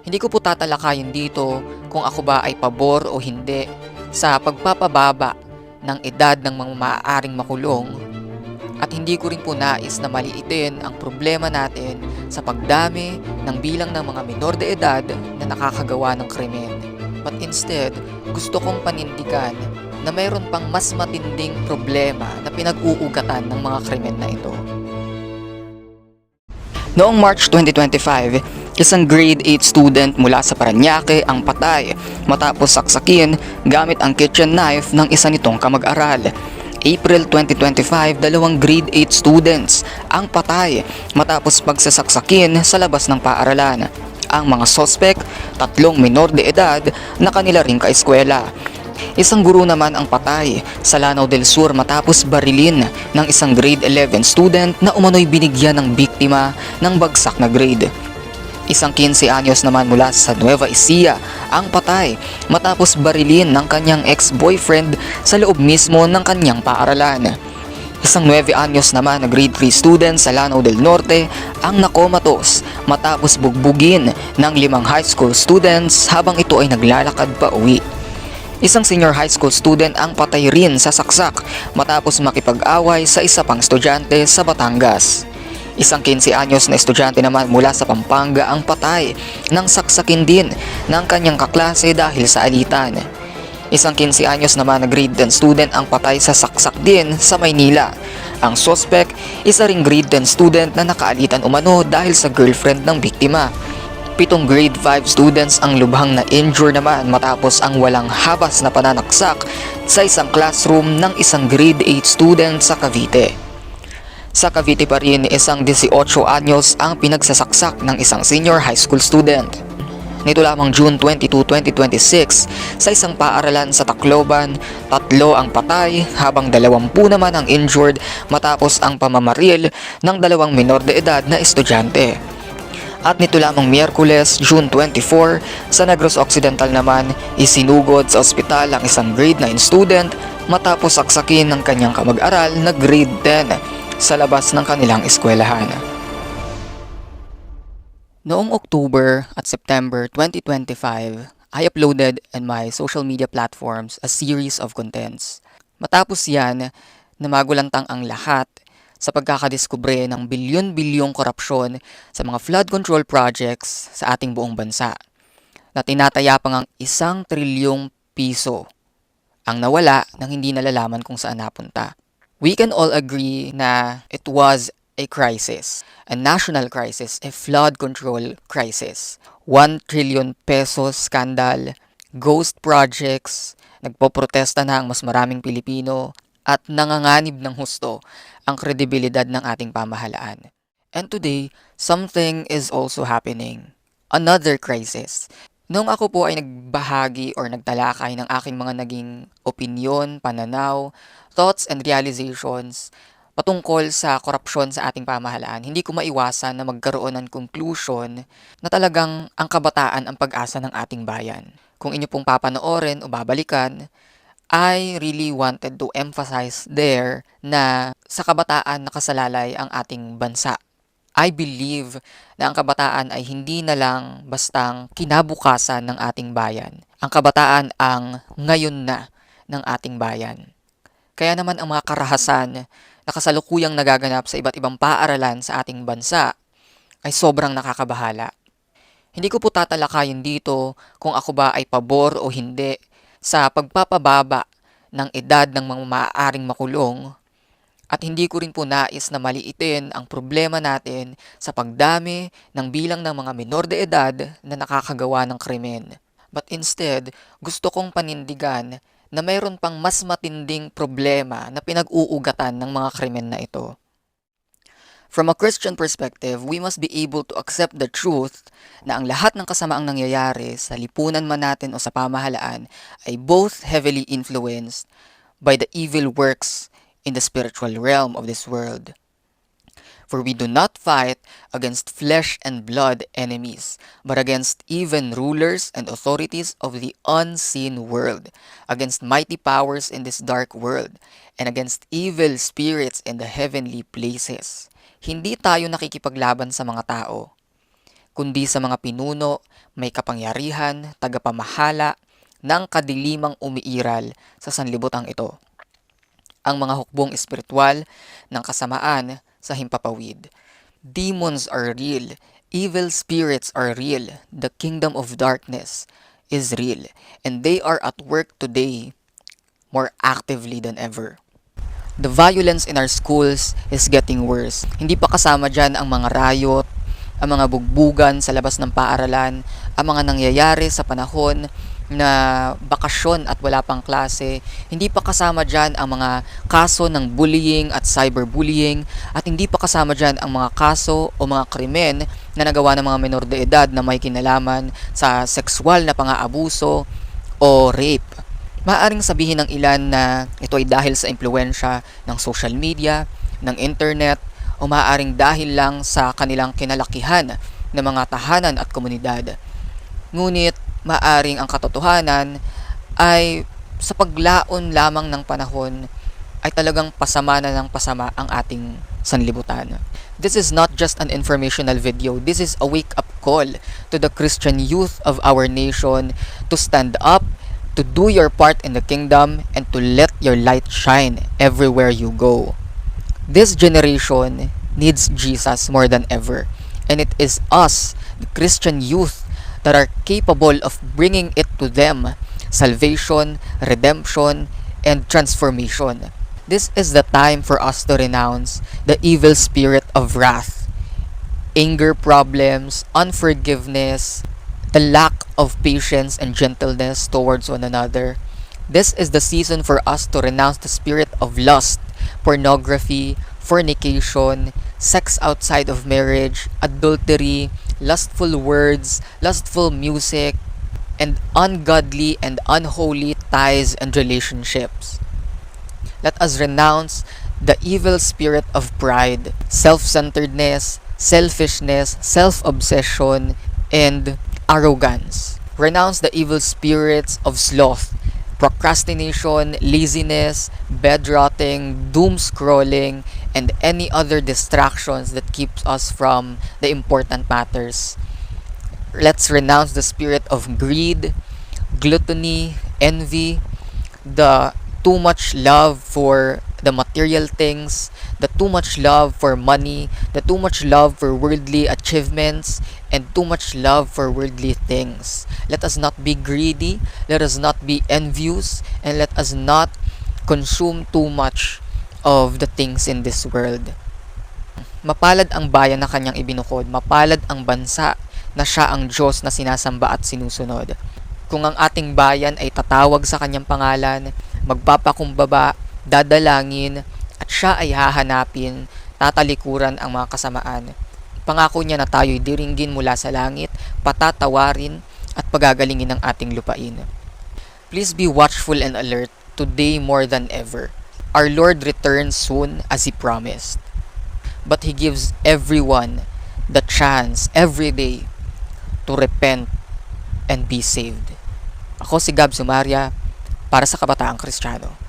Hindi ko po tatalakayin dito kung ako ba ay pabor o hindi sa pagpapababa ng edad ng mga maaaring makulong, at hindi ko rin po nais na maliitin ang problema natin sa pagdami ng bilang ng mga menor de edad na nakakagawa ng krimen. But instead, gusto kong panindigan na mayroon pang mas matinding problema na pinag-uugatan ng mga krimen na ito. Noong March 2025, isang grade 8 student mula sa Parañaque ang patay matapos saksakin gamit ang kitchen knife ng isa nitong kamag-aral. April 2025, dalawang grade 8 students ang patay matapos pagsasaksakin sa labas ng paaralan. Ang mga sospek, 3 menor de edad na kanila ring kaeskwela. Isang guro naman ang patay sa Lanao del Sur matapos barilin ng isang grade 11 student na umano'y binigyan ng biktima ng bagsak na grade. Isang 15 anyos naman mula sa Nueva Ecija ang patay matapos barilin ng kanyang ex-boyfriend sa loob mismo ng kanyang paaralan. Isang 9 anyos naman na grade 3 student sa Lanao del Norte ang nakomatos matapos bugbugin ng 5 high school students habang ito ay naglalakad pa uwi. Isang senior high school student ang patay rin sa saksak matapos makipag-away sa isa pang estudyante sa Batangas. Isang 15 anyos na estudyante naman mula sa Pampanga ang patay nang saksakin din ng kanyang kaklase dahil sa alitan. Isang 15 anyos naman na grade 10 student ang patay sa saksak din sa Maynila. Ang suspect, isa ring grade 10 student na nakaalitan umano dahil sa girlfriend ng biktima. 7 grade 5 students ang lubhang na injure naman matapos ang walang habas na pananaksak sa isang classroom ng isang grade 8 student sa Cavite. Sa Cavite pa rin, isang 18 anyos ang pinagsasaksak ng isang senior high school student. Nito lamang June 22, 2026, sa isang paaralan sa Tacloban, 3 ang patay habang 20 naman ang injured matapos ang pamamaril ng 2 menor de edad na estudyante. At nito lamang Miyerkules, June 24, sa Negros Occidental naman, isinugod sa ospital ang isang grade 9 student matapos saksakin ng kanyang kamag-aral na grade 10 sa labas ng kanilang eskwelahan. Noong October at September 2025, I uploaded in my social media platforms a series of contents. Matapos yan, na magulantang ang lahat sa pagkakadiskubre ng bilyon-bilyong korupsyon sa mga flood control projects sa ating buong bansa, na tinataya pa ngang 1 trilyong piso ang nawala nang hindi nalalaman kung saan napunta. We can all agree na it was a crisis, a national crisis, a flood control crisis. 1 trillion pesos scandal, ghost projects, nagpoprotesta na ang mas maraming Pilipino, at nanganganib ng husto ang kredibilidad ng ating pamahalaan. And today, something is also happening. Another crisis. Noong ako po ay nagbahagi or nagtalakay ng aking mga naging opinyon, pananaw, thoughts and realizations patungkol sa korupsyon sa ating pamahalaan, hindi ko maiwasan na magkaroon ng conclusion na talagang ang kabataan ang pag-asa ng ating bayan. Kung inyo pong papanoorin o babalikan, I really wanted to emphasize there na sa kabataan nakasalalay ang ating bansa. I believe na ang kabataan ay hindi na lang bastang kinabukasan ng ating bayan. Ang kabataan ang ngayon na ng ating bayan. Kaya naman ang mga karahasan na kasalukuyang nagaganap sa iba't ibang paaralan sa ating bansa ay sobrang nakakabahala. Hindi ko po tatalakayin dito kung ako ba ay pabor o hindi sa pagpapababa ng edad ng mga maaaring makulong, at hindi ko rin po nais na maliitin ang problema natin sa pagdami ng bilang ng mga menor de edad na nakakagawa ng krimen. But instead, gusto kong panindigan na mayroon pang mas matinding problema na pinag-uugatan ng mga krimen na ito. From a Christian perspective, we must be able to accept the truth na ang lahat ng kasamaang nangyayari sa lipunan man natin o sa pamahalaan ay both heavily influenced by the evil works in the spiritual realm of this world. For we do not fight against flesh and blood enemies, but against even rulers and authorities of the unseen world, against mighty powers in this dark world, and against evil spirits in the heavenly places. Hindi tayo nakikipaglaban sa mga tao. kundi sa mga pinuno, may kapangyarihan, tagapamahala, ng kadilimang umiiral sa sanlibutan ito. Ang mga hukbong espiritual ng kasamaan sa himpapawid. Demons are real. Evil spirits are real. The kingdom of darkness is real. And they are at work today more actively than ever. The violence in our schools is getting worse. Hindi pa kasama dyan ang mga riot, ang mga bugbugan sa labas ng paaralan, ang mga nangyayari sa panahon na bakasyon at wala pang klase. Hindi pa kasama dyan ang mga kaso ng bullying at cyberbullying, at hindi pa kasama dyan ang mga kaso o mga krimen na nagawa ng mga menor de edad na may kinalaman sa sexual na pang-aabuso o rape. Maaaring sabihin ng ilan na ito ay dahil sa impluwensya ng social media, ng internet, o maaaring dahil lang sa kanilang kinalakihan ng mga tahanan at komunidad. Ngunit maaring ang katotohanan ay sa paglaon lamang ng panahon ay talagang pasama na ng pasama ang ating sanlibutan. This is not just an informational video. This is a wake-up call to the Christian youth of our nation to stand up, to do your part in the kingdom, and to let your light shine everywhere you go. This generation needs Jesus more than ever, and it is us, the Christian youth, that are capable of bringing it to them, salvation, redemption, and transformation. This is the time for us to renounce the evil spirit of wrath, anger problems, unforgiveness, the lack of patience and gentleness towards one another. This is the season for us to renounce the spirit of lust, pornography, fornication, sex outside of marriage, adultery, lustful words, lustful music, and ungodly and unholy ties and relationships. Let us renounce the evil spirit of pride, self-centeredness, selfishness, self-obsession, and arrogance. Renounce the evil spirits of sloth, procrastination, laziness, bed rotting, doom scrolling, and any other distractions that keeps us from the important matters. Let's renounce the spirit of greed, gluttony, envy, the too much love for the material things, the too much love for money, the too much love for worldly achievements, and too much love for worldly things. Let us not be greedy, let us not be envious, and let us not consume too much of the things in this world. Mapalad ang bayan na kanyang ibinukod, mapalad ang bansa na siya ang Diyos na sinasamba at sinusunod. Kung ang ating bayan ay tatawag sa kanyang pangalan, magpapakumbaba, dadalangin, at siya ay hahanapin, tatalikuran ang mga kasamaan. Pangako niya na tayo'y diringgin mula sa langit, patatawarin, at pagagalingin ng ating lupain. Please be watchful and alert today more than ever. Our Lord returns soon as He promised. But He gives everyone the chance every day to repent and be saved. Ako si Gab Sumaria para sa Kabataang Kristiyano.